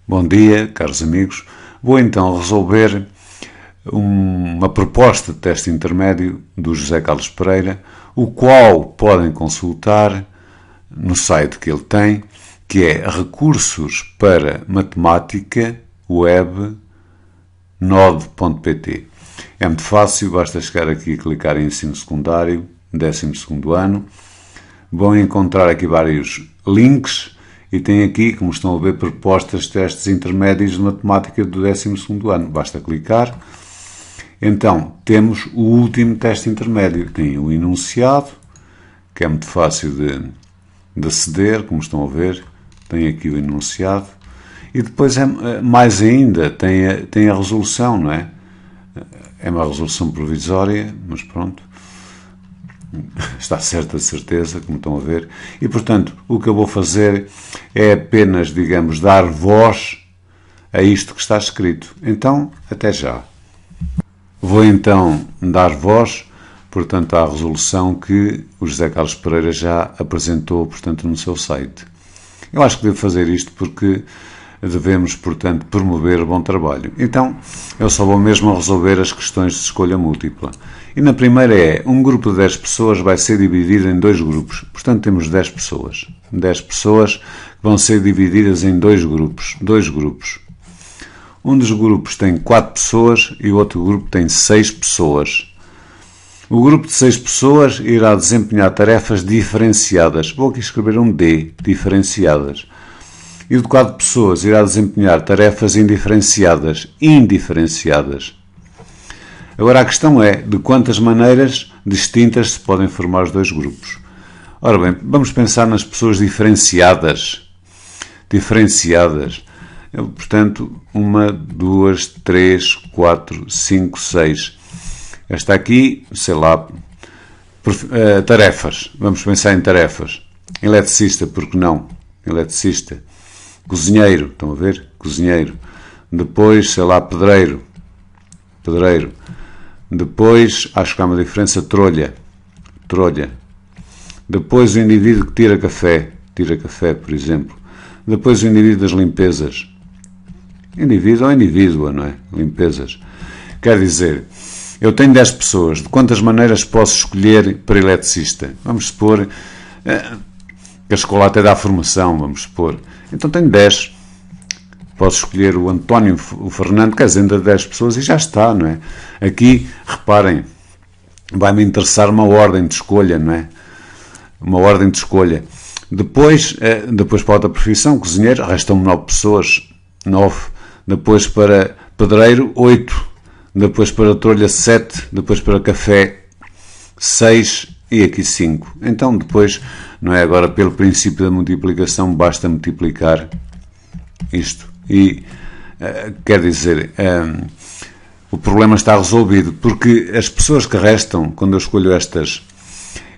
Bom dia, caros amigos. Vou então resolver uma proposta de teste intermédio do José Carlos Pereira, o qual podem consultar no site que ele tem, que é Recursos para Matemática Web node.pt. É muito fácil, basta chegar aqui e clicar em Ensino Secundário, 12º ano. Vão encontrar aqui vários links e tem aqui, como estão a ver, propostas de testes intermédios de matemática do 12º ano. Basta clicar. Então, temos o último teste intermédio. Tem o enunciado, que é muito fácil de aceder, como estão a ver. Tem aqui o enunciado. E depois, mais ainda, tem a resolução, não é? É uma resolução provisória, mas pronto. Está certa de certeza, como estão a ver. E, portanto, o que eu vou fazer é apenas, digamos, dar voz a isto que está escrito. Então, até já. Vou então dar voz, portanto, à resolução que o José Carlos Pereira já apresentou, portanto, no seu site. Eu acho que devo fazer isto porque devemos, portanto, promover bom trabalho. Então, eu só vou mesmo resolver as questões de escolha múltipla. E na primeira é, um grupo de 10 pessoas vai ser dividido em dois grupos. Portanto, temos 10 pessoas. 10 pessoas que vão ser divididas em dois grupos. Um dos grupos tem 4 pessoas e o outro grupo tem 6 pessoas. O grupo de 6 pessoas irá desempenhar tarefas diferenciadas. Vou aqui escrever um D, diferenciadas. E o de 4 pessoas irá desempenhar tarefas indiferenciadas. Agora a questão é de quantas maneiras distintas se podem formar os dois grupos. Ora bem, vamos pensar nas pessoas diferenciadas. Portanto, 1, 2, 3, 4, 5, 6. Esta aqui, sei lá, tarefas. Vamos pensar em tarefas. Eletricista, porque não? Eletricista. Cozinheiro, estão a ver? Cozinheiro. Depois, sei lá, pedreiro. Depois, acho que há uma diferença, trolha. Depois, o indivíduo que tira café, por exemplo. Depois, o indivíduo das limpezas. Indivíduo ou indivídua, não é? Limpezas. Quer dizer, eu tenho 10 pessoas. De quantas maneiras posso escolher para eletricista? Vamos supor que a escola até dá formação, vamos supor. Então tenho 10. Posso escolher o António, o Fernando, quer dizer, entre 10 pessoas e já está, não é? Aqui, reparem, vai-me interessar uma ordem de escolha, não é? Uma ordem de escolha. Depois para outra profissão, cozinheiro, restam-me 9 pessoas. 9. Depois para pedreiro, 8. Depois para trolha, 7. Depois para café, 6. E aqui 5. Então depois, não é, agora pelo princípio da multiplicação, basta multiplicar isto. E quer dizer, o problema está resolvido, porque as pessoas que restam, quando eu escolho estas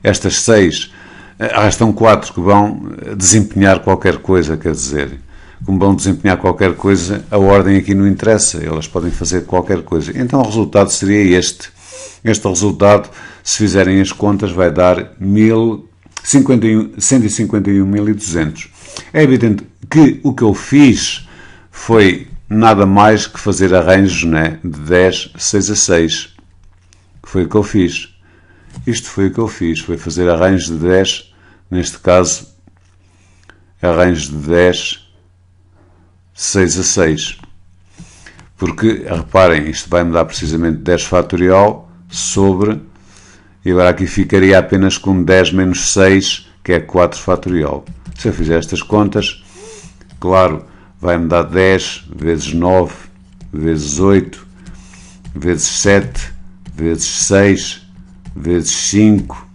6, restam 4 que vão desempenhar qualquer coisa, quer dizer, como vão desempenhar qualquer coisa, a ordem aqui não interessa, elas podem fazer qualquer coisa. Então o resultado seria este. Este resultado, se fizerem as contas, vai dar 151.200. É evidente que o que eu fiz foi nada mais que fazer arranjos, né, de 10, 6 a 6. Foi o que eu fiz. Isto foi o que eu fiz. Foi fazer arranjos de 10, neste caso, arranjos de 10, 6 a 6. Porque, reparem, isto vai-me dar precisamente 10 fatorial sobre, e agora aqui ficaria apenas com 10 menos 6, que é 4 fatorial. Se eu fizer estas contas, claro, vai-me dar 10 vezes 9, vezes 8, vezes 7, vezes 6, vezes 5,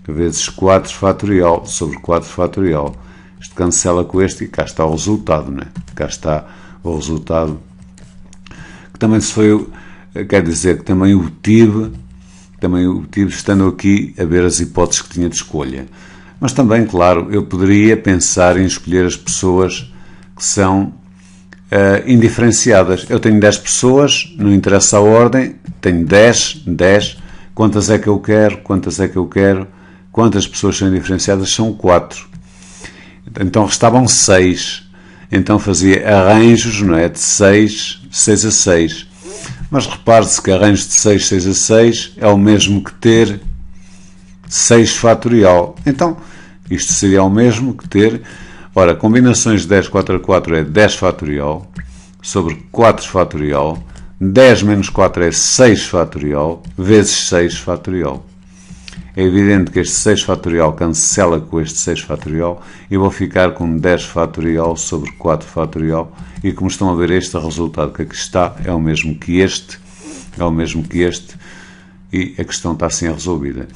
vezes 4 fatorial, sobre 4 fatorial. Isto cancela com este e cá está o resultado, não é? Cá está o resultado. Que também se foi, quer dizer, que também o tive estando aqui a ver as hipóteses que tinha de escolha. Mas também, claro, eu poderia pensar em escolher as pessoas que são indiferenciadas. Eu tenho 10 pessoas, não interessa a ordem, tenho 10, quantas é que eu quero, quantas pessoas são indiferenciadas? São 4. Então restavam 6. então fazia arranjos, não é, de 6 a 6. Mas repare-se que arranjos de 6 a 6 é o mesmo que ter 6 fatorial. Então, isto seria o mesmo que ter, ora, combinações de 10 4 a 4 é 10 fatorial, sobre 4 fatorial, 10 menos 4 é 6 fatorial, vezes 6 fatorial. É evidente que este 6 fatorial cancela com este 6 fatorial e vou ficar com 10 fatorial sobre 4 fatorial. E como estão a ver, este resultado que aqui está é o mesmo que este, e a questão está assim resolvida.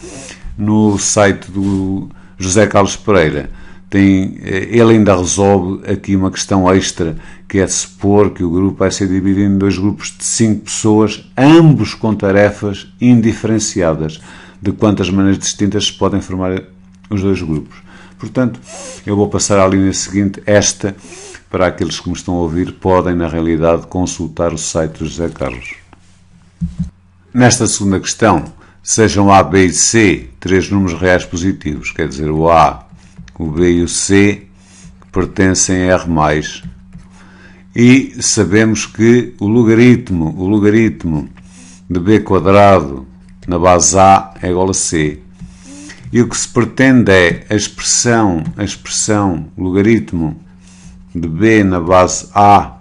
No site do José Carlos Pereira, ele ainda resolve aqui uma questão extra, que é supor que o grupo vai ser dividido em 2 grupos de 5 pessoas, ambos com tarefas indiferenciadas. De quantas maneiras distintas se podem formar os 2 grupos. Portanto, eu vou passar à linha seguinte, esta, para aqueles que me estão a ouvir, podem, na realidade, consultar o site do José Carlos. Nesta segunda questão, sejam A, B e C 3 números reais positivos, quer dizer, o A, o B e o C pertencem a R+. E sabemos que o logaritmo de B² na base A é igual a C. E o que se pretende é a expressão logaritmo de B na base A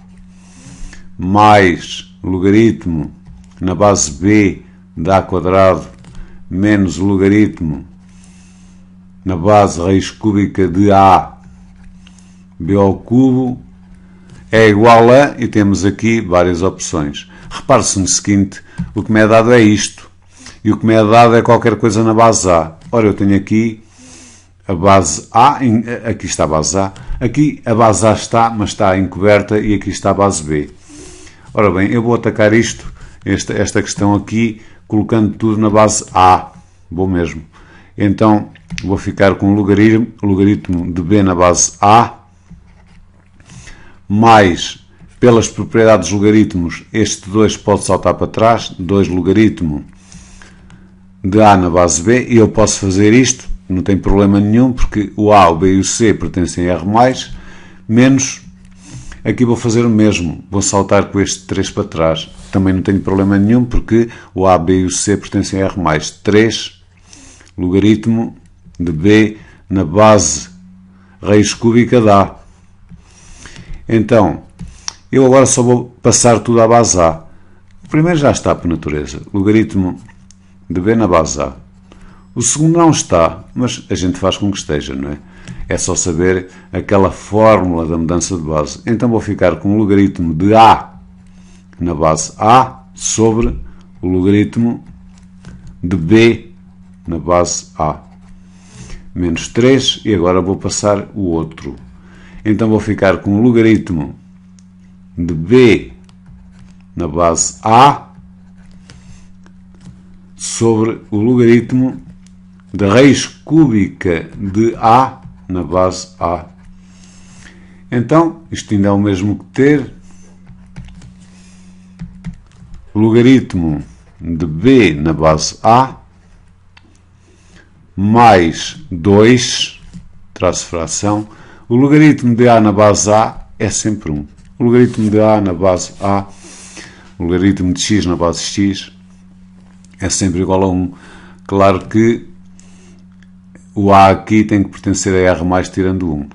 mais logaritmo na base B de A² menos o logaritmo na base raiz cúbica de A B ao cubo é igual a, e temos aqui várias opções. Repare-se no seguinte, o que me é dado é isto. E o que me é dado é qualquer coisa na base A. Ora, eu tenho aqui a base A, aqui está a base A, aqui a base A está, mas está encoberta, e aqui está a base B. Ora bem, eu vou atacar esta questão aqui, colocando tudo na base A. Vou mesmo. Então, vou ficar com o logaritmo de B na base A, mais, pelas propriedades dos logaritmos, este 2 pode saltar para trás, 2 logaritmo de A na base B, e eu posso fazer isto, não tem problema nenhum, porque o A, o B e o C pertencem a R+, menos, aqui vou fazer o mesmo, vou saltar com este 3 para trás, também não tenho problema nenhum, porque o A, B e o C pertencem a R+, 3 logaritmo de B na base raiz cúbica de A. Então, eu agora só vou passar tudo à base A. O primeiro já está por natureza, logaritmo de B na base A. O segundo não está, mas a gente faz com que esteja, não é? É só saber aquela fórmula da mudança de base. Então vou ficar com o logaritmo de A na base A sobre o logaritmo de B na base A. Menos 3, e agora vou passar o outro. Então vou ficar com o logaritmo de B na base A sobre o logaritmo da raiz cúbica de A na base A. Então, isto ainda é o mesmo que ter o logaritmo de B na base A mais 2, traço fração, o logaritmo de A na base A é sempre 1. O logaritmo de A na base A, o logaritmo de X na base X, é sempre igual a 1. Claro que o A aqui tem que pertencer a R mais tirando 1.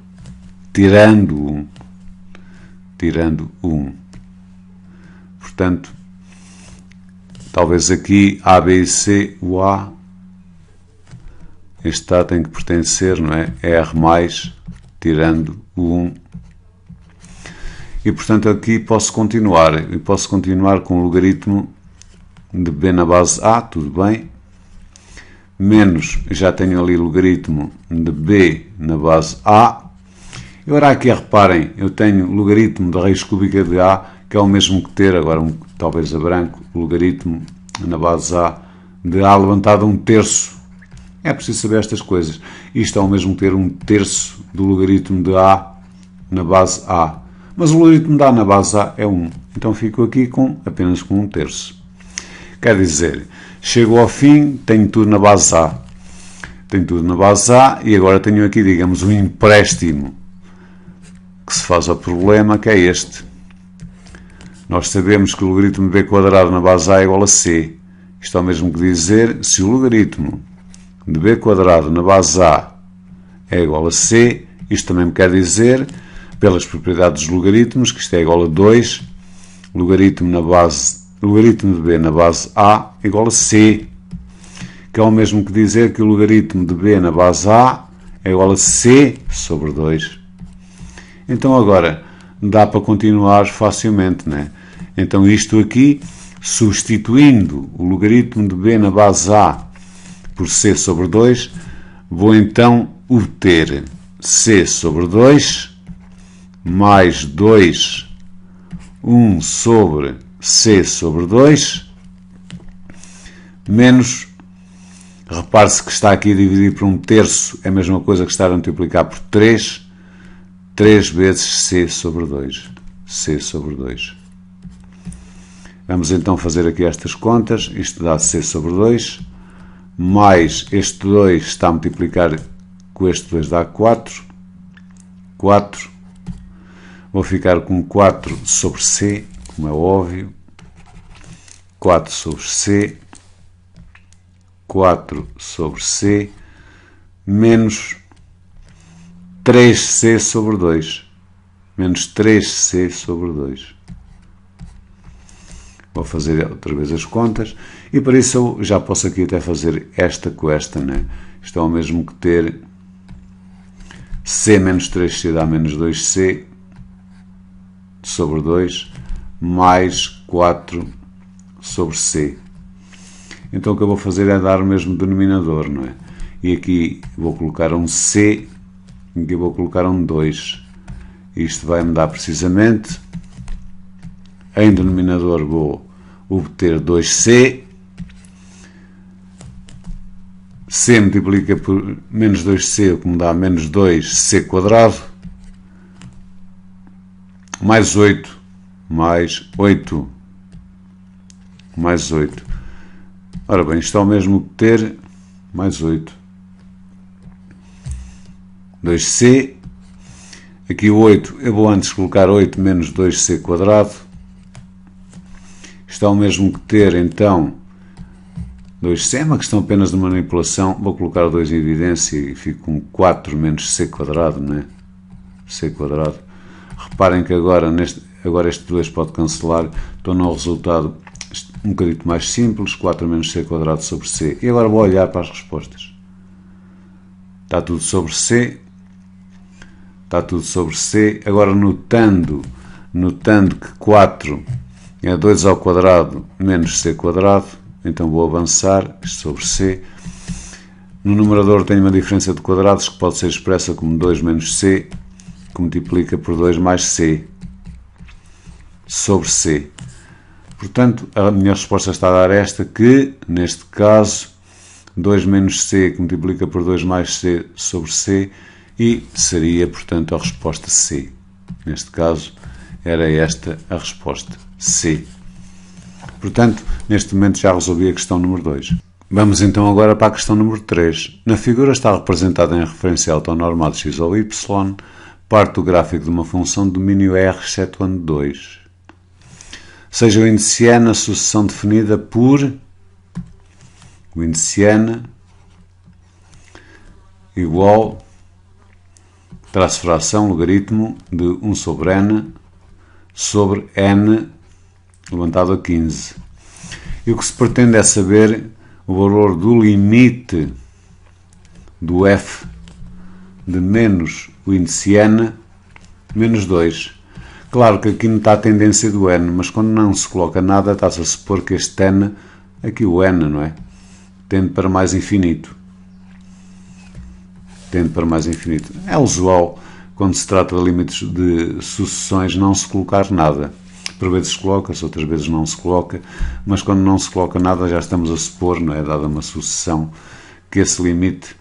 Tirando 1. Portanto, talvez aqui A, B e C, o A, este A tem que pertencer, não é? R mais tirando o 1. E, portanto, aqui posso continuar. Eu posso continuar com o logaritmo de B na base A, tudo bem, menos, já tenho ali o logaritmo de B na base A. E agora aqui, reparem, eu tenho o logaritmo da raiz cúbica de A, que é o mesmo que ter, agora talvez a branco, o logaritmo na base A de A levantado a 1/3. É preciso saber estas coisas. Isto é o mesmo que ter 1/3 do logaritmo de A na base A. Mas o logaritmo de A na base A é 1. Então fico aqui apenas com 1/3. Quer dizer, chego ao fim, tenho tudo na base A. Tenho tudo na base A e agora tenho aqui, digamos, um empréstimo que se faz ao problema, que é este. Nós sabemos que o logaritmo de b quadrado na base a é igual a c. Isto é o mesmo que dizer, se o logaritmo de b quadrado na base a é igual a c, isto também me quer dizer, pelas propriedades dos logaritmos, que isto é igual a 2, logaritmo de b na base a é igual a c, que é o mesmo que dizer que o logaritmo de b na base a é igual a c sobre 2. Então agora dá para continuar facilmente, né? Então isto aqui, substituindo o logaritmo de b na base a por c sobre 2, vou então obter c sobre 2 mais 2, 1 sobre c sobre 2, menos, repare-se que está aqui a dividir por 1/3, é a mesma coisa que estar a multiplicar por 3, 3 vezes c sobre 2. C sobre 2. Vamos então fazer aqui estas contas. Isto dá c sobre 2, mais este 2 está a multiplicar com este 2 dá 4. 4. Vou ficar com 4 sobre c, como é óbvio. 4 sobre c. 4 sobre c, menos 3c sobre 2. Menos 3c sobre 2. Vou fazer outra vez as contas. E para isso eu já posso aqui até fazer esta com esta, né? Isto é o mesmo que ter c menos 3c dá menos 2c sobre 2, mais 4 sobre c. Então o que eu vou fazer é dar o mesmo denominador, não é? E aqui vou colocar um c, e aqui vou colocar um 2. Isto vai-me dar precisamente, em denominador vou obter 2c, c multiplica por menos 2c, o que me dá menos 2c quadrado, mais 8, mais 8, mais 8. Ora bem, isto é o mesmo que ter mais 8. 2c, aqui o 8, eu vou antes colocar 8 menos 2c quadrado. Isto é o mesmo que ter, então, 2c, é uma questão apenas de manipulação. Vou colocar 2 em evidência e fico com 4 menos c quadrado, né? C quadrado. Reparem que agora este 2 pode cancelar. Estou no resultado um bocadinho mais simples, 4 menos c quadrado sobre c. E agora vou olhar para as respostas. Está tudo sobre c. Está tudo sobre c. Agora notando que 4 é 2 ao quadrado menos c quadrado, então vou avançar, isto sobre c. No numerador tenho uma diferença de quadrados que pode ser expressa como 2 menos c, que multiplica por 2 mais c, sobre c. Portanto, a minha resposta está a dar esta, que, neste caso, 2 menos c que multiplica por 2 mais c sobre c, e seria, portanto, a resposta C. Neste caso, era esta a resposta C. Portanto, neste momento já resolvi a questão número 2. Vamos então agora para a questão número 3. Na figura está representada em referência autonormal de x ou y, parte do gráfico de uma função de domínio R excetuando 2. Seja o índice n a sucessão definida por o índice n igual traço fração logaritmo de 1 sobre n sobre n levantado a 15. E o que se pretende é saber o valor do limite do f de menos o índice n menos 2. Claro que aqui não está a tendência do n, mas quando não se coloca nada, está-se a supor que este n, aqui o n, não é? Tende para mais infinito. Tende para mais infinito. É usual, quando se trata de limites de sucessões, não se colocar nada. Por vezes coloca-se, outras vezes não se coloca, mas quando não se coloca nada, já estamos a supor, não é? Dada uma sucessão, que esse limite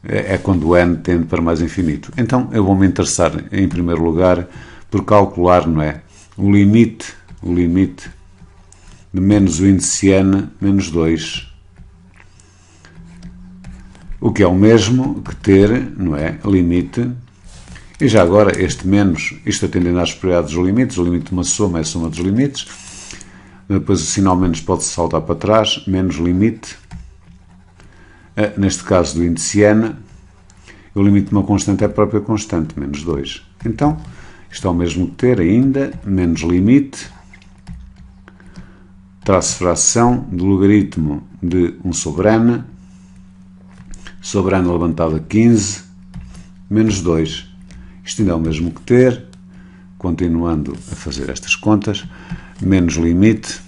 é quando o n tende para mais infinito. Então, eu vou-me interessar, em primeiro lugar, por calcular, não é? O limite de menos o índice n menos 2. O que é o mesmo que ter, não é? Limite. E já agora, este menos, isto atendendo às propriedades dos limites, o limite de uma soma é a soma dos limites, depois o sinal menos pode saltar para trás, menos limite, neste caso do índice n, o limite de uma constante é a própria constante, menos 2. Então, isto é o mesmo que ter ainda, menos limite, traço fração do logaritmo de 1 sobre n levantado a 15, menos 2. Isto ainda é o mesmo que ter, continuando a fazer estas contas, menos limite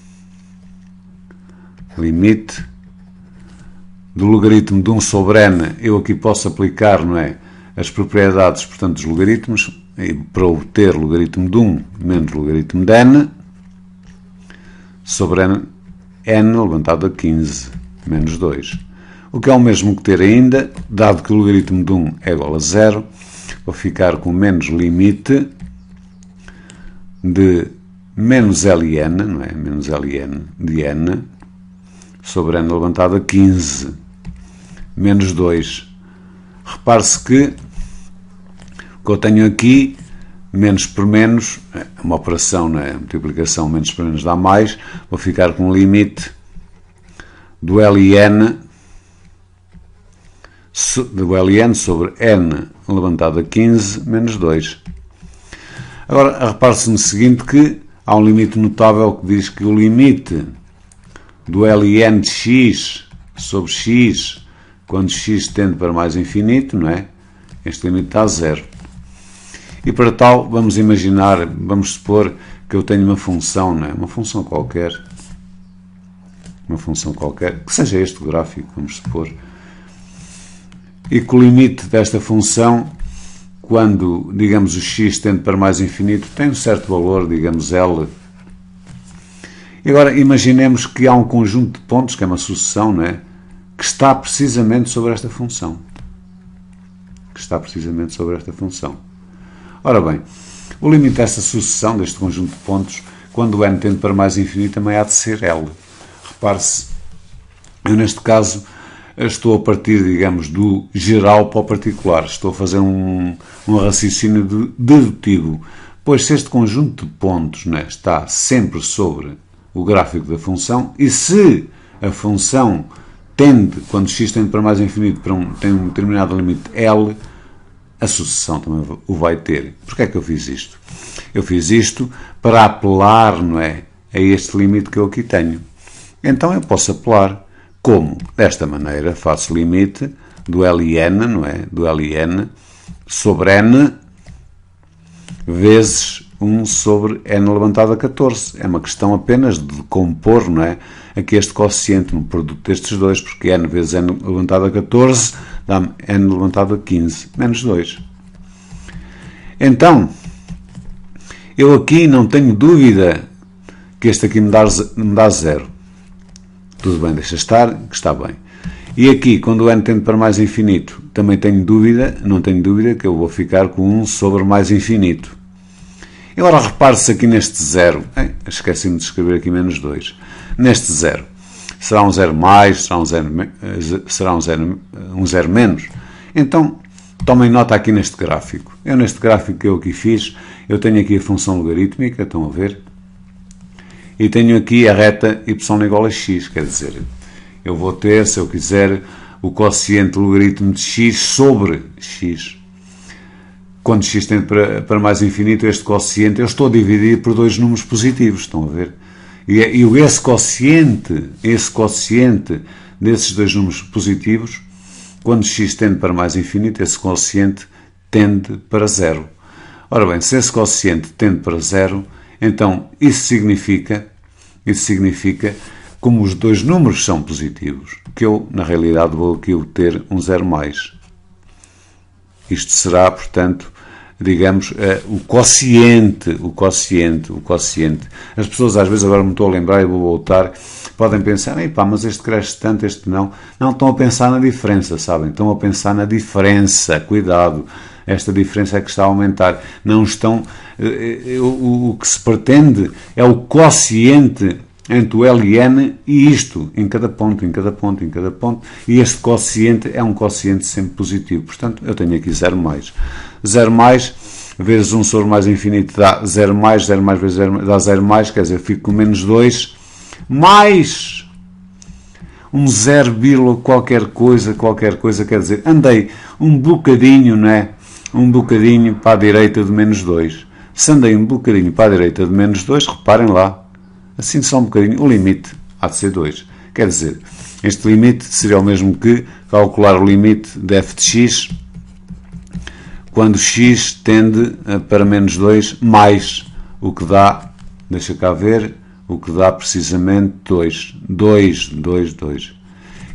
do logaritmo de 1 sobre n, eu aqui posso aplicar, não é, as propriedades, portanto, dos logaritmos, para obter logaritmo de 1 menos logaritmo de n, sobre n levantado a 15, menos 2. O que é o mesmo que ter ainda, dado que o logaritmo de 1 é igual a 0, vou ficar com menos limite de menos ln, não é? Menos ln de n, sobre n levantado a 15, menos 2. Repare-se que o que eu tenho aqui, menos por menos, uma operação, não é? Multiplicação menos por menos dá mais, vou ficar com o limite do ln sobre n levantado a 15 menos 2. Agora, repare-se no seguinte que há um limite notável que diz que o limite do ln de x sobre x, quando x tende para mais infinito, não é? Este limite está a 0. E para tal, vamos imaginar, vamos supor que eu tenho uma função, não é? Uma função qualquer, que seja este o gráfico, vamos supor, e que o limite desta função, quando, digamos, o x tende para mais infinito, tem um certo valor, digamos, L. E agora, imaginemos que há um conjunto de pontos, que é uma sucessão, não é? Que está precisamente sobre esta função. Ora bem, o limite desta sucessão, deste conjunto de pontos, quando o n tende para mais infinito, também há de ser L. Repare-se, eu neste caso estou a partir, digamos, do geral para o particular. Estou a fazer um raciocínio dedutivo. Pois se este conjunto de pontos, né, está sempre sobre o gráfico da função, e se a função tende, quando x tende para mais infinito, tem um determinado limite L, a sucessão também o vai ter. Porquê é que eu fiz isto? Eu fiz isto para apelar, não é, a este limite que eu aqui tenho. Então eu posso apelar. Como? Desta maneira, faço limite do ln, não é? Do ln sobre n vezes 1 sobre n levantado a 14. É uma questão apenas de compor, não é? Aqui este quociente no produto destes dois, porque n vezes n levantado a 14 dá-me n levantado a 15, menos 2. Então, eu aqui não tenho dúvida que este aqui me dá 0. Tudo bem, deixa estar, que está bem. E aqui, quando o n tende para mais infinito, também não tenho dúvida que eu vou ficar com 1 sobre mais infinito. E agora repare-se aqui neste 0. Esqueci-me de escrever aqui menos 2. Neste 0. Será um 0 mais? Será um 0 menos? Então, tomem nota aqui neste gráfico. Neste gráfico que eu aqui fiz, eu tenho aqui a função logarítmica, estão a ver? E tenho aqui a reta y igual a x, quer dizer, eu vou ter, se eu quiser, o quociente logaritmo de x sobre x. Quando x tende para mais infinito, este quociente, eu estou a dividir por dois números positivos, estão a ver? E esse quociente desses dois números positivos, quando x tende para mais infinito, esse quociente tende para 0. Ora bem, se esse quociente tende para 0, então, isso significa, como os dois números são positivos, que eu, na realidade, vou aqui obter um 0 mais. Isto será, portanto, digamos, o quociente. As pessoas, às vezes, agora me estou a lembrar e vou voltar, podem pensar, mas este cresce tanto, este não. Não, estão a pensar na diferença, sabem? Estão a pensar na diferença, cuidado. Esta diferença é que está a aumentar. Não estão... O que se pretende é o quociente entre o ln e isto, em cada ponto. E este quociente é um quociente sempre positivo. Portanto, eu tenho aqui 0 mais. 0 mais vezes 1 sobre mais infinito dá 0 mais, 0 mais vezes 0 dá 0 mais, quer dizer, fico com menos 2, mais um 0, qualquer coisa, quer dizer, andei um bocadinho, né? Um bocadinho para a direita de menos 2. Se andei um bocadinho para a direita de menos 2, reparem lá, assim só um bocadinho, o limite há de ser 2. Quer dizer, este limite seria o mesmo que calcular o limite de f de x quando x tende para menos 2 mais o que dá, deixa cá ver, o que dá precisamente 2. 2.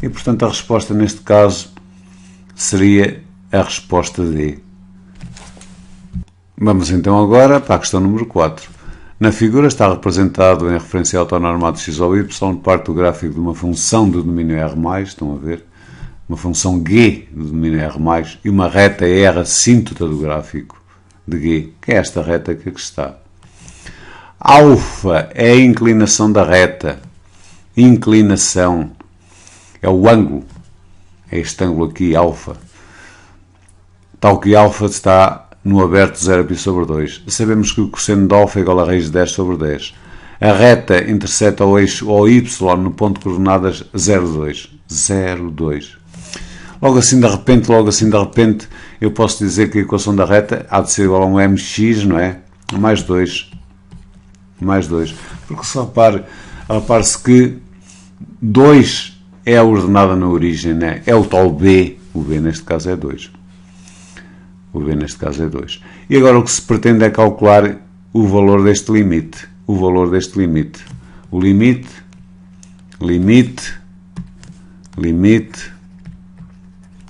E portanto a resposta neste caso seria a resposta D. Vamos então agora para a questão número 4. Na figura está representado em referência autonormado x ou y parte do gráfico de uma função do domínio R+, estão a ver? Uma função G do domínio R+, e uma reta R assíntota do gráfico de G, que é esta reta que aqui está. Alfa é a inclinação da reta. Inclinação é o ângulo. É este ângulo aqui, alfa. Tal que alfa está no aberto 0π sobre 2. Sabemos que o cosseno de alfa é igual a raiz de 10 sobre 10. A reta interseta o eixo OY no ponto de coordenadas 0,2. 0,2. Logo assim de repente, eu posso dizer que a equação da reta há de ser igual a um mx, não é? Mais 2. Mais 2. Porque se repare-se que 2 é a ordenada na origem, né? É o tal B. O B neste caso é 2. O B neste caso é 2. E agora o que se pretende é calcular o valor deste limite. O valor deste limite. O limite,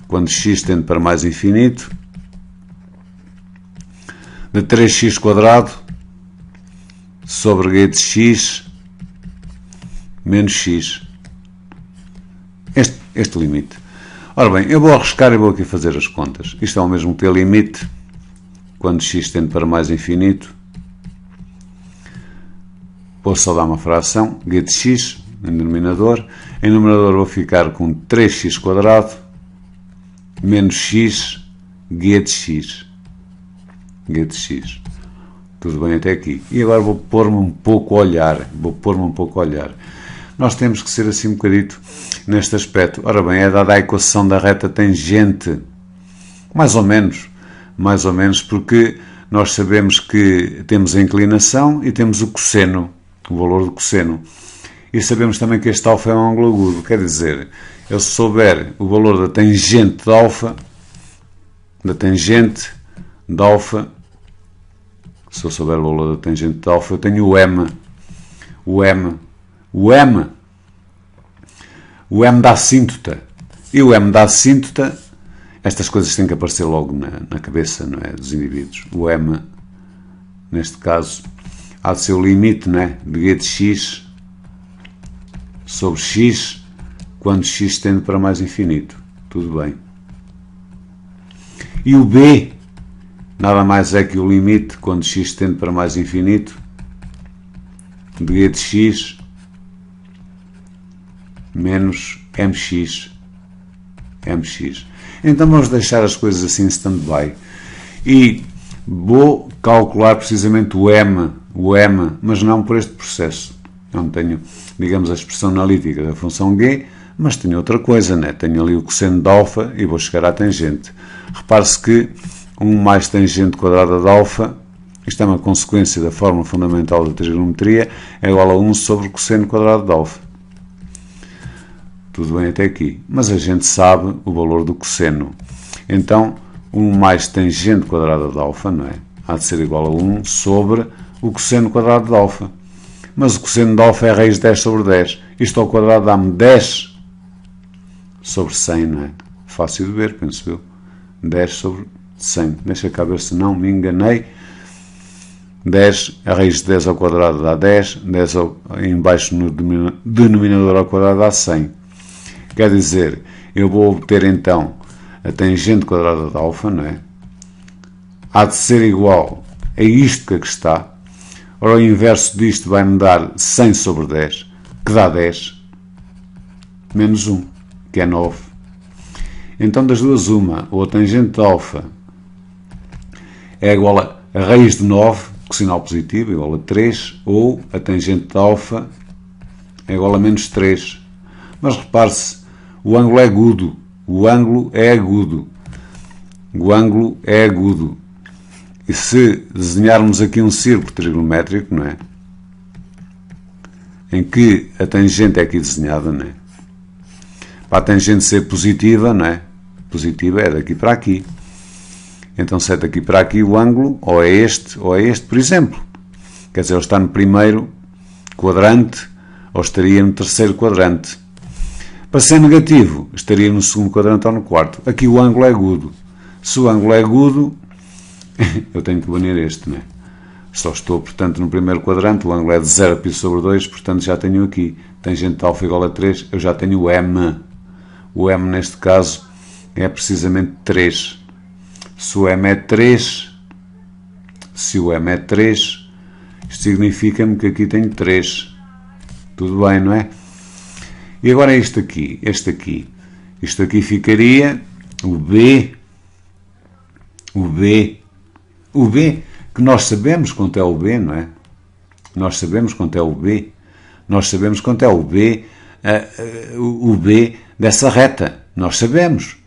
quando x tende para mais infinito, de 3x² sobre g de x menos x. Este limite. Ora bem, eu vou arriscar e vou aqui fazer as contas. Isto é o mesmo que ter limite quando x tende para mais infinito. Vou só dar uma fração, g de x, em denominador. Em numerador vou ficar com 3x² menos x, g de x. G de x. Tudo bem até aqui. E agora vou pôr-me um pouco a olhar. Nós temos que ser assim um bocadito neste aspecto. Ora bem, é dada a equação da reta tangente. Mais ou menos, porque nós sabemos que temos a inclinação e temos o cosseno, o valor do cosseno. E sabemos também que este alfa é um ângulo agudo. Quer dizer, eu se souber o valor da tangente de alfa, se eu souber o valor da tangente de alfa, eu tenho o M da assíntota. E o M da assíntota, estas coisas têm que aparecer logo na cabeça, não é, dos indivíduos. O M, neste caso, há de ser o limite, não é, de g de x sobre x quando x tende para mais infinito. Tudo bem. E o B nada mais é que o limite quando x tende para mais infinito de g de x menos mx. Então vamos deixar as coisas assim em stand-by. E vou calcular precisamente o M, mas não por este processo. Não tenho, digamos, a expressão analítica da função g, mas tenho outra coisa, né? Tenho ali o cosseno de alfa e vou chegar à tangente. Repare-se que 1 mais tangente quadrada de alfa, isto é uma consequência da fórmula fundamental da trigonometria, é igual a 1 sobre o cosseno quadrado de alfa. Tudo bem até aqui. Mas a gente sabe o valor do cosseno. Então, 1 mais tangente quadrada de alfa, não é? Há de ser igual a 1 sobre o cosseno quadrado de alfa. Mas o cosseno de alfa é raiz de 10 sobre 10. Isto ao quadrado dá-me 10 sobre 100, não é? Fácil de ver, penso eu. 10 sobre 100. Deixa cá ver se não me enganei. 10, a raiz de 10 ao quadrado dá 10. 10 em baixo no denominador ao quadrado dá 100. Quer dizer, eu vou obter então a tangente quadrada de alfa, não é? Há de ser igual a isto que aqui está. Ora, o inverso disto vai-me dar 100 sobre 10, que dá 10, menos 1, que é 9. Então, das duas, uma, ou a tangente de alfa é igual a raiz de 9, com sinal positivo, igual a 3, ou a tangente de alfa é igual a menos 3. Mas repare-se, o ângulo é agudo. O ângulo é agudo. O ângulo é agudo. E se desenharmos aqui um círculo trigonométrico, não é? Em que a tangente é aqui desenhada, não é? Para a tangente ser positiva, não é? Positiva é daqui para aqui. Então, se é daqui para aqui, o ângulo ou é este, por exemplo. Quer dizer, ele está no primeiro quadrante ou estaria no terceiro quadrante. Para ser negativo, estaria no segundo quadrante ou no quarto. Aqui o ângulo é agudo. Se o ângulo é agudo, eu tenho que banir este, não é? Só estou, portanto, no primeiro quadrante, o ângulo é de 0π/2, portanto, já tenho aqui tangente de alfa igual a 3, eu já tenho o M. O M, neste caso, é precisamente 3. Se o M é 3, isto significa-me que aqui tenho 3. Tudo bem, não é? E agora este aqui. Isto aqui ficaria o B, que nós sabemos quanto é o B, não é? Nós sabemos quanto é o B. Nós sabemos quanto é o B dessa reta. Nós sabemos.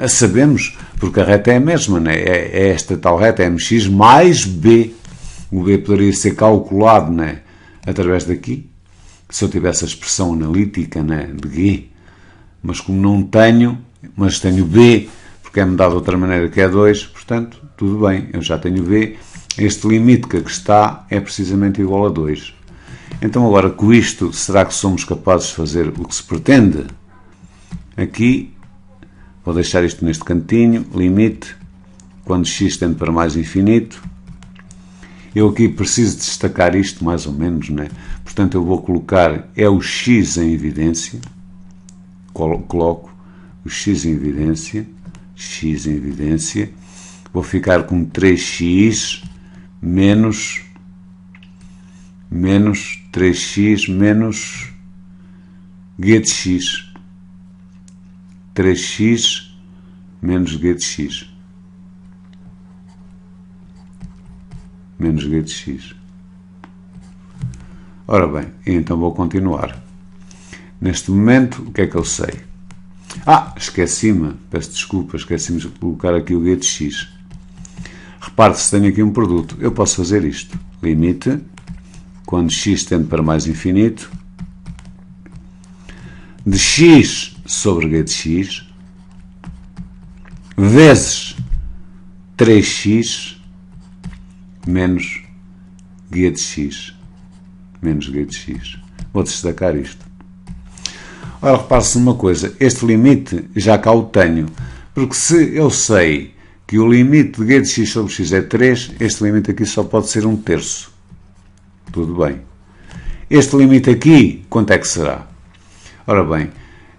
Sabemos, porque a reta é a mesma, não é? É esta tal reta, MX mais B. O B poderia ser calculado, não é? Através daqui, se eu tivesse a expressão analítica, não é? De G. Mas como não tenho, mas tenho B, porque é-me dado de outra maneira que é 2, portanto, tudo bem, eu já tenho B. Este limite que aqui está é precisamente igual a 2. Então agora, com isto, será que somos capazes de fazer o que se pretende? Aqui, vou deixar isto neste cantinho, limite, quando x tende para mais infinito. Eu aqui preciso destacar isto mais ou menos, não é? Portanto, eu vou colocar, o x em evidência, coloco o x em evidência, vou ficar com 3x menos 3x menos g de x. 3x menos g de x. Menos g de x. Ora bem, então vou continuar. Neste momento, o que é que eu sei? Esqueci-me, peço desculpa, esqueci-me de colocar aqui o g de x. Repare-se, tenho aqui um produto. Eu posso fazer isto. Limite, quando x tende para mais infinito, de x sobre g de x, vezes 3x menos g de x. Menos g de x. Vou destacar isto. Ora, repare-se numa coisa. Este limite já cá o tenho. Porque se eu sei que o limite de g de x sobre x é 3, este limite aqui só pode ser 1/3. Tudo bem. Este limite aqui, quanto é que será? Ora bem,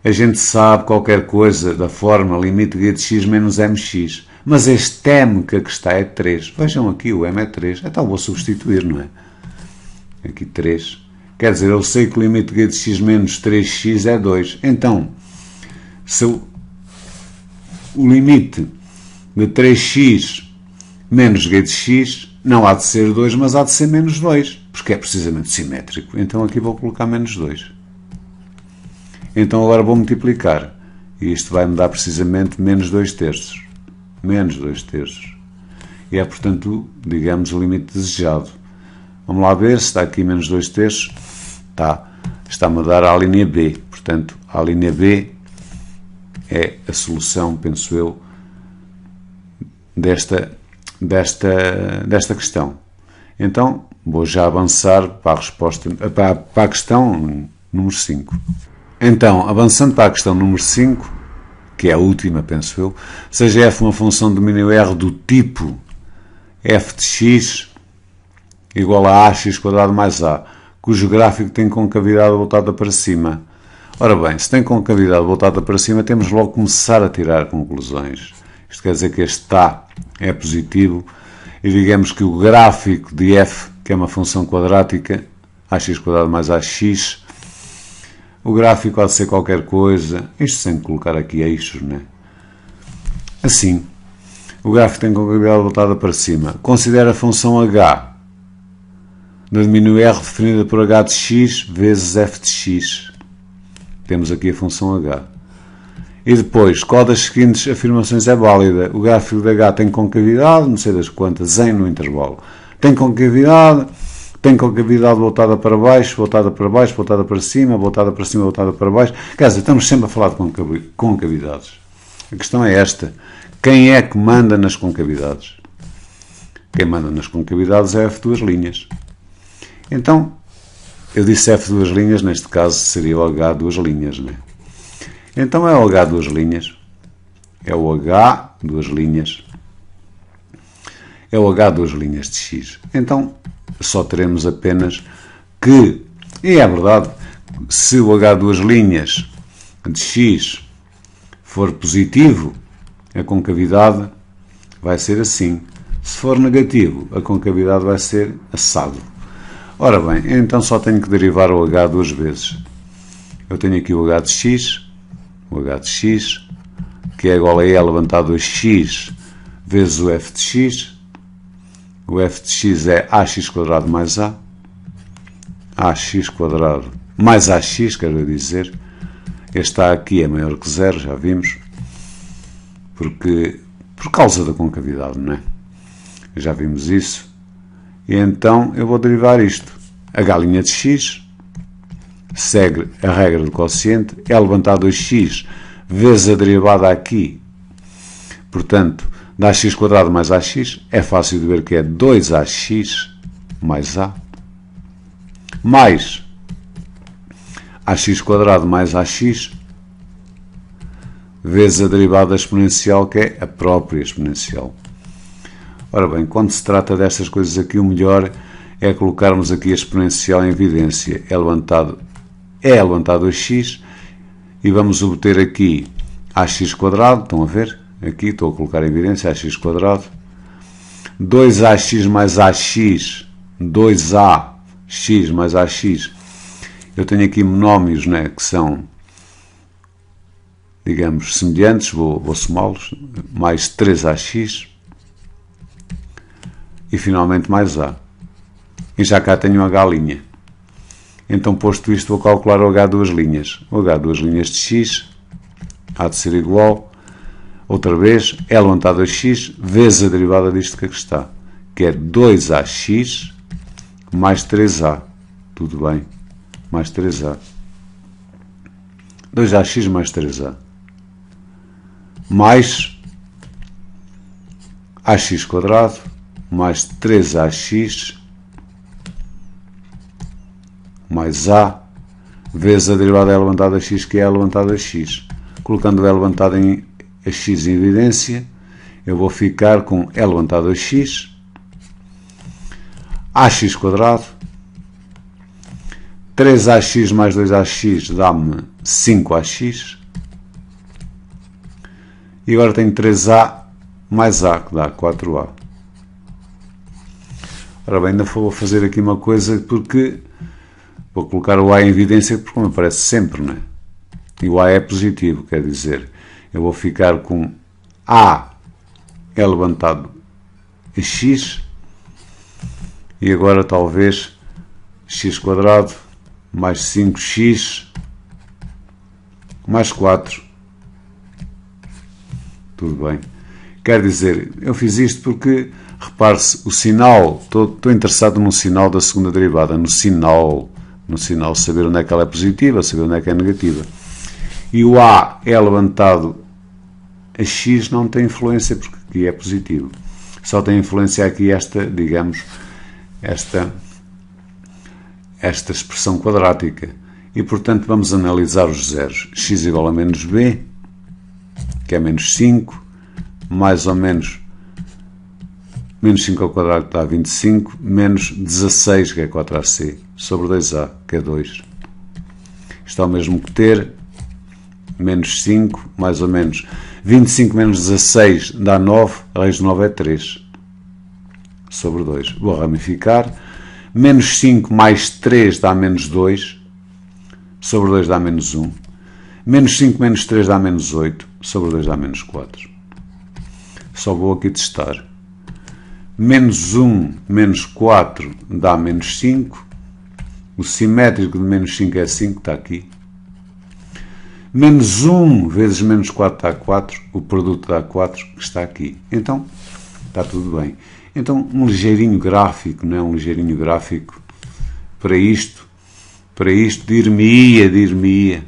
a gente sabe qualquer coisa da forma limite de g de x menos mx. Mas este m que aqui está é 3. Vejam aqui, o m é 3. Então vou substituir, não é? Aqui 3. Quer dizer, eu sei que o limite de g de x menos 3x é 2. Então, se o limite de 3x menos g de x não há de ser 2, mas há de ser menos 2, porque é precisamente simétrico. Então aqui vou colocar menos 2. Então agora vou multiplicar. E isto vai me dar precisamente menos 2/3. Menos 2/3. E é, portanto, digamos, o limite desejado. Vamos lá ver se está aqui menos 2/3. Está-me a dar a linha B. Portanto, a linha B é a solução, penso eu, desta questão. Então, vou já avançar para a resposta, para a questão número 5. Então, avançando para a questão número 5, que é a última, penso eu, seja f uma função de domínio R do tipo f de x igual a ax² mais a, cujo gráfico tem concavidade voltada para cima. Ora bem, se tem concavidade voltada para cima, temos logo que começar a tirar conclusões. Isto quer dizer que este A é positivo e digamos que o gráfico de f, que é uma função quadrática, ax² mais ax, o gráfico há de ser qualquer coisa, isto sem colocar aqui eixos, né? Assim. O gráfico tem concavidade voltada para cima. Considera a função h da domínio R definida por h de x vezes f de x. Temos aqui a função h. E depois, qual das seguintes afirmações é válida? O gráfico de h tem concavidade, não sei das quantas, em no intervalo. Tem concavidade voltada para baixo, voltada para baixo, voltada para cima, voltada para cima, voltada para baixo. Quer dizer, estamos sempre a falar de concavidades. A questão é esta. Quem é que manda nas concavidades? Quem manda nas concavidades é f duas linhas. Então, eu disse f duas linhas, neste caso seria o h duas linhas, não é? Então é o h duas linhas. É o h duas linhas. É o h duas linhas de x. Então, só teremos apenas que, e é verdade, se o h duas linhas de x for positivo, a concavidade vai ser assim. Se for negativo, a concavidade vai ser assado. Ora bem, então só tenho que derivar o h duas vezes. Eu tenho aqui o h de x, que é igual a E levantado a x vezes o f de x. O f de x é ax² mais a. Ax² mais ax, quero dizer. Este a aqui é maior que zero, já vimos. Por causa da concavidade, não é? Já vimos isso. E então eu vou derivar isto. H' de x segue a regra do quociente. É levantado a x vezes a derivada aqui. Portanto, dá x² mais ax. É fácil de ver que é 2ax mais a. Mais ax² mais ax vezes a derivada exponencial, que é a própria exponencial. Ora bem, quando se trata destas coisas aqui, o melhor é colocarmos aqui a exponencial em evidência. É levantado a x e vamos obter aqui ax², estão a ver? Aqui estou a colocar em evidência ax², 2ax mais ax, 2ax mais ax. Eu tenho aqui monómios, né, que são, digamos, semelhantes, vou somá-los, mais 3ax e finalmente mais a. E já cá tenho h'. Então, posto isto, vou calcular o h duas linhas. O h duas linhas de x há de ser igual, outra vez, é levantado a x vezes a derivada disto que aqui está, que é 2ax mais 3a. Tudo bem? Mais 3a. 2ax mais 3a. Mais ax² mais 3ax mais a vezes a derivada é levantada a x, que é levantada a x. Colocando é levantado em a x em evidência, eu vou ficar com é levantado a x, ax², 3ax mais 2ax dá-me 5ax, e agora tenho 3a mais a, que dá 4a. Ora bem, ainda vou fazer aqui uma coisa, porque vou colocar o a em evidência, porque me aparece sempre, não é? E o a é positivo, quer dizer, eu vou ficar com a é levantado a x, e agora talvez x² mais 5x mais 4. Tudo bem. Quer dizer, eu fiz isto porque, repare-se, o sinal, estou interessado no sinal da segunda derivada, no sinal, saber onde é que ela é positiva, saber onde é que é negativa. E o a é levantado a x não tem influência, porque aqui é positivo. Só tem influência aqui esta, digamos, esta expressão quadrática. E, portanto, vamos analisar os zeros. X igual a menos b, que é menos 5, mais ou menos 5 ao quadrado, que dá 25, menos 16, que é 4ac, sobre 2a, que é 2. Isto é o mesmo que ter menos 5, mais ou menos 25 menos 16 dá 9, a raiz de 9 é 3, sobre 2. Vou ramificar. Menos 5 mais 3 dá menos 2, sobre 2 dá menos 1. Menos 5 menos 3 dá menos 8, sobre 2 dá menos 4. só vou aqui testar. Menos 1 menos 4 dá menos 5. O simétrico de menos 5 é 5, está aqui. Menos 1 vezes menos 4 dá 4. O produto dá 4, que está aqui. Então, está tudo bem. Então, um ligeirinho gráfico, não é? Um ligeirinho gráfico para isto, dir-me-ia.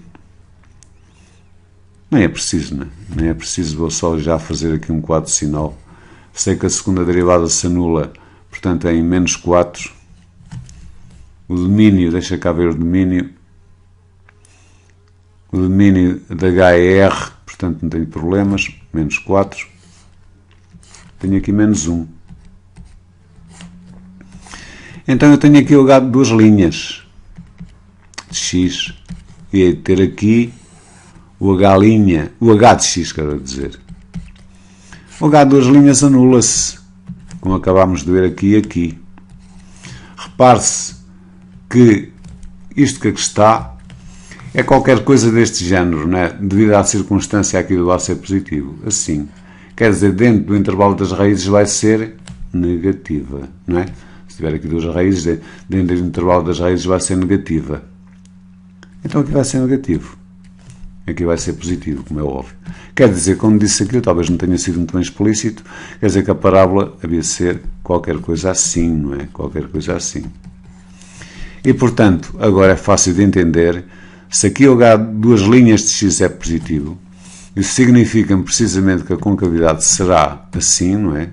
Nem é preciso, não é? Nem é preciso, vou só já fazer aqui um quadro sinal. Sei que a segunda derivada se anula, portanto é em menos 4. O domínio, deixa cá ver o domínio. O domínio de H é R, portanto não tenho problemas. Menos 4. Tenho aqui menos 1. Então eu tenho aqui o H de duas linhas. De X. E hei de ter aqui o H' de X, quero dizer. O H de duas linhas anula-se, como acabámos de ver aqui e aqui. Repare-se que isto que aqui está é qualquer coisa deste género, não é? Devido à circunstância aqui do A ser positivo. Assim, quer dizer, dentro do intervalo das raízes vai ser negativa, não é? Se tiver aqui duas raízes, dentro do intervalo das raízes vai ser negativa. Então aqui vai ser negativo. Aqui vai ser positivo, como é óbvio. Quer dizer, como disse aqui, eu talvez não tenha sido muito bem explícito, quer dizer que a parábola havia de ser qualquer coisa assim, não é? Qualquer coisa assim. E, portanto, agora é fácil de entender, se aqui o H de duas linhas de X é positivo, isso significa precisamente que a concavidade será assim, não é?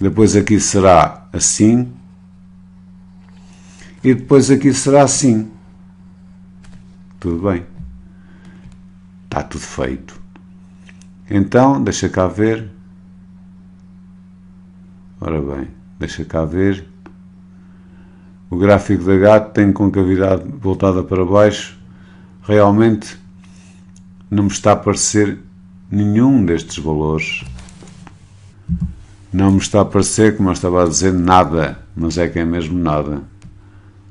Depois aqui será assim, e depois aqui será assim. Tudo bem. Está tudo feito. Então, deixa cá ver. Ora bem, deixa cá ver. O gráfico da H tem concavidade voltada para baixo. Realmente não me está a aparecer nenhum destes valores. Não me está a aparecer, como eu estava a dizer, nada. Mas é que é mesmo nada.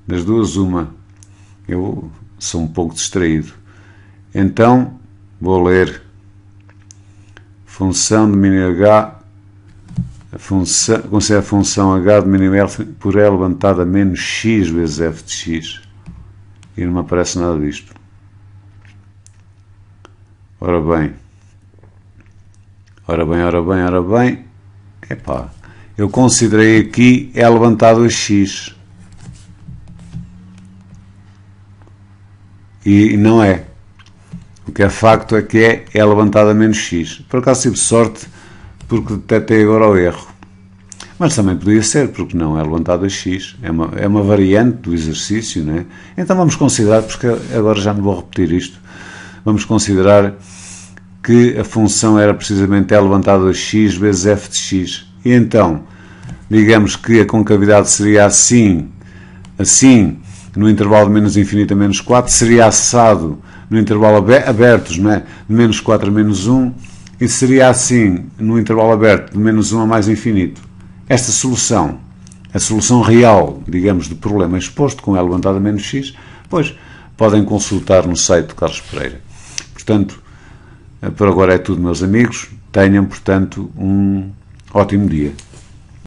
Das duas, uma. Eu sou um pouco distraído. Então, vou ler. Função de mínimo H. Considera a função H de mínimo L por E levantada a menos X vezes F de X. E não me aparece nada disto. Ora bem. Epá, eu considerei aqui E levantado a X. E não é. O que é facto é que é levantado a menos X. Por acaso tive sorte porque detetei agora o erro. Mas também podia ser, porque não é levantado a X. É uma variante do exercício, não é? Então vamos considerar, porque agora já não vou repetir isto, vamos considerar que a função era precisamente E levantado a X vezes F de X. E então, digamos que a concavidade seria assim, no intervalo de menos infinito a menos 4, seria assado no intervalo abertos, não é? De menos 4 a menos 1, e seria assim no intervalo aberto de menos 1 a mais infinito. Esta solução, a solução real, digamos, do problema exposto com E levantado a menos X, pois podem consultar no site do Carlos Pereira. Portanto, por agora é tudo, meus amigos. Tenham, portanto, um ótimo dia.